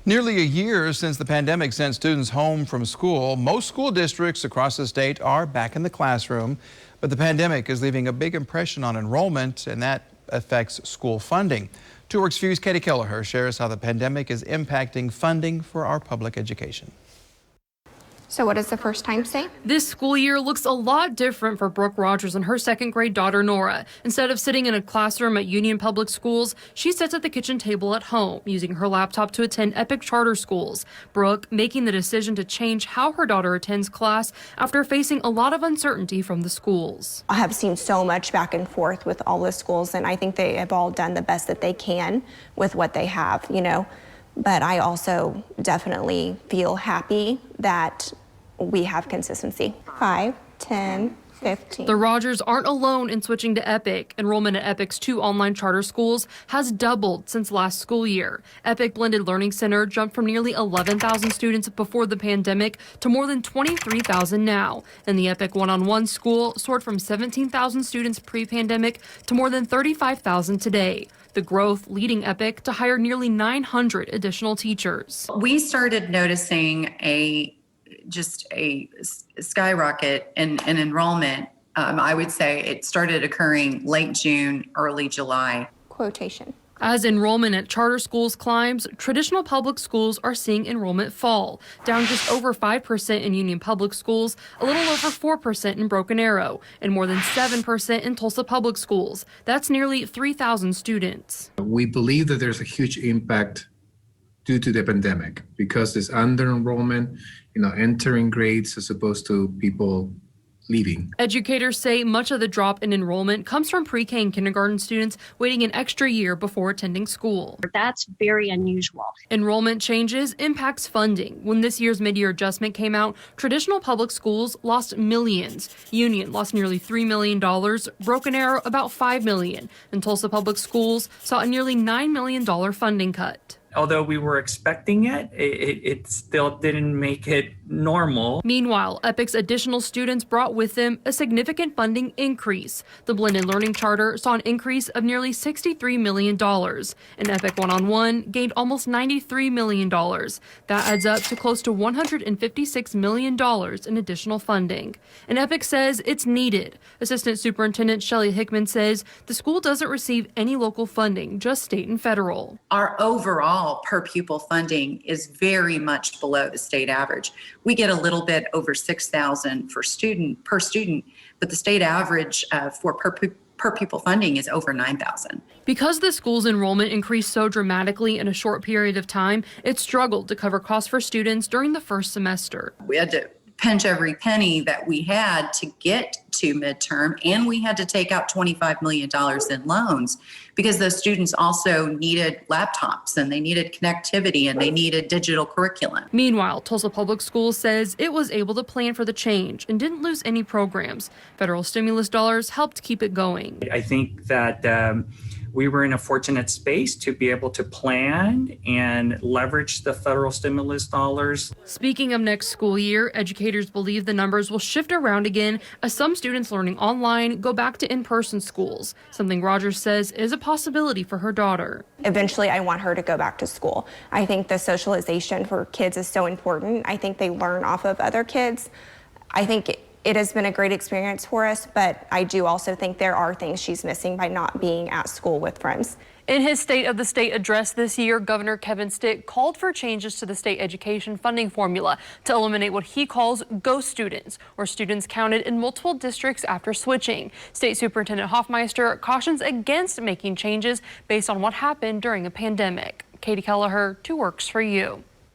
Nearly a year since the pandemic sent students home from school, most school districts across the state are back in the classroom, but the pandemic is leaving a big impression on enrollment, and that affects school funding. 2 Works View's Katie Kelleher shares how the pandemic is impacting funding for our public education. So what does the first time say? This school year looks a lot different for Brooke Rogers and her second grade daughter, Nora. Instead of sitting in a classroom at Union Public Schools, she sits at the kitchen table at home, using her laptop to attend Epic charter schools. Brooke making the decision to change how her daughter attends class after facing a lot of uncertainty from the schools. I have seen so much back and forth with all the schools, and I think they have all done the best that they can with what they have, But I also definitely feel happy that we have consistency. 5, 10, 15. The Rogers aren't alone in switching to Epic. Enrollment at Epic's 2 online charter schools has doubled since last school year. Epic Blended Learning Center jumped from nearly 11,000 students before the pandemic to more than 23,000 now. And the Epic one-on-one school soared from 17,000 students pre-pandemic to more than 35,000 today. The growth leading Epic to hire nearly 900 additional teachers. We started noticing just a skyrocket in enrollment. I would say it started occurring late June, early July. Quotation. As enrollment at charter schools climbs, traditional public schools are seeing enrollment fall, down just over 5% in Union Public Schools, a little over 4% in Broken Arrow, and more than 7% in Tulsa Public Schools. That's nearly 3,000 students. We believe that there's a huge impact due to the pandemic because there's under-enrollment, entering grades as opposed to people leaving. Educators say much of the drop in enrollment comes from pre-K and kindergarten students waiting an extra year before attending school. That's very unusual. Enrollment changes impacts funding. When this year's mid-year adjustment came out, traditional public schools lost millions. Union lost nearly $3 million, Broken Arrow about $5 million, and Tulsa Public Schools saw a nearly $9 million funding cut. Although we were expecting it still didn't make it normal. Meanwhile, Epic's additional students brought with them a significant funding increase. The Blended Learning Charter saw an increase of nearly $63 million, and Epic One-on-One gained almost $93 million. That adds up to close to $156 million in additional funding. And Epic says it's needed. Assistant Superintendent Shelley Hickman says the school doesn't receive any local funding, just state and federal. Our overall per pupil funding is very much below the state average. We get a little bit over $6,000 per student, but the state average for per pupil funding is over $9,000. Because the school's enrollment increased so dramatically in a short period of time, it struggled to cover costs for students during the first semester. We had to pinch every penny that we had to get to midterm, and we had to take out $25 million in loans because those students also needed laptops and they needed connectivity and they needed digital curriculum. Meanwhile, Tulsa Public Schools says it was able to plan for the change and didn't lose any programs. Federal stimulus dollars helped keep it going. I think that we were in a fortunate space to be able to plan and leverage the federal stimulus dollars. Speaking of next school year, educators believe the numbers will shift around again as some students learning online go back to in-person schools, something Rogers says is a possibility for her daughter. Eventually, I want her to go back to school. I think the socialization for kids is so important. I think they learn off of other kids. I think it has been a great experience for us, but I do also think there are things she's missing by not being at school with friends. In his State of the State address this year, Governor Kevin Stitt called for changes to the state education funding formula to eliminate what he calls ghost students, or students counted in multiple districts after switching. State Superintendent Hoffmeister cautions against making changes based on what happened during a pandemic. Katie Kelleher, 2 Works for You.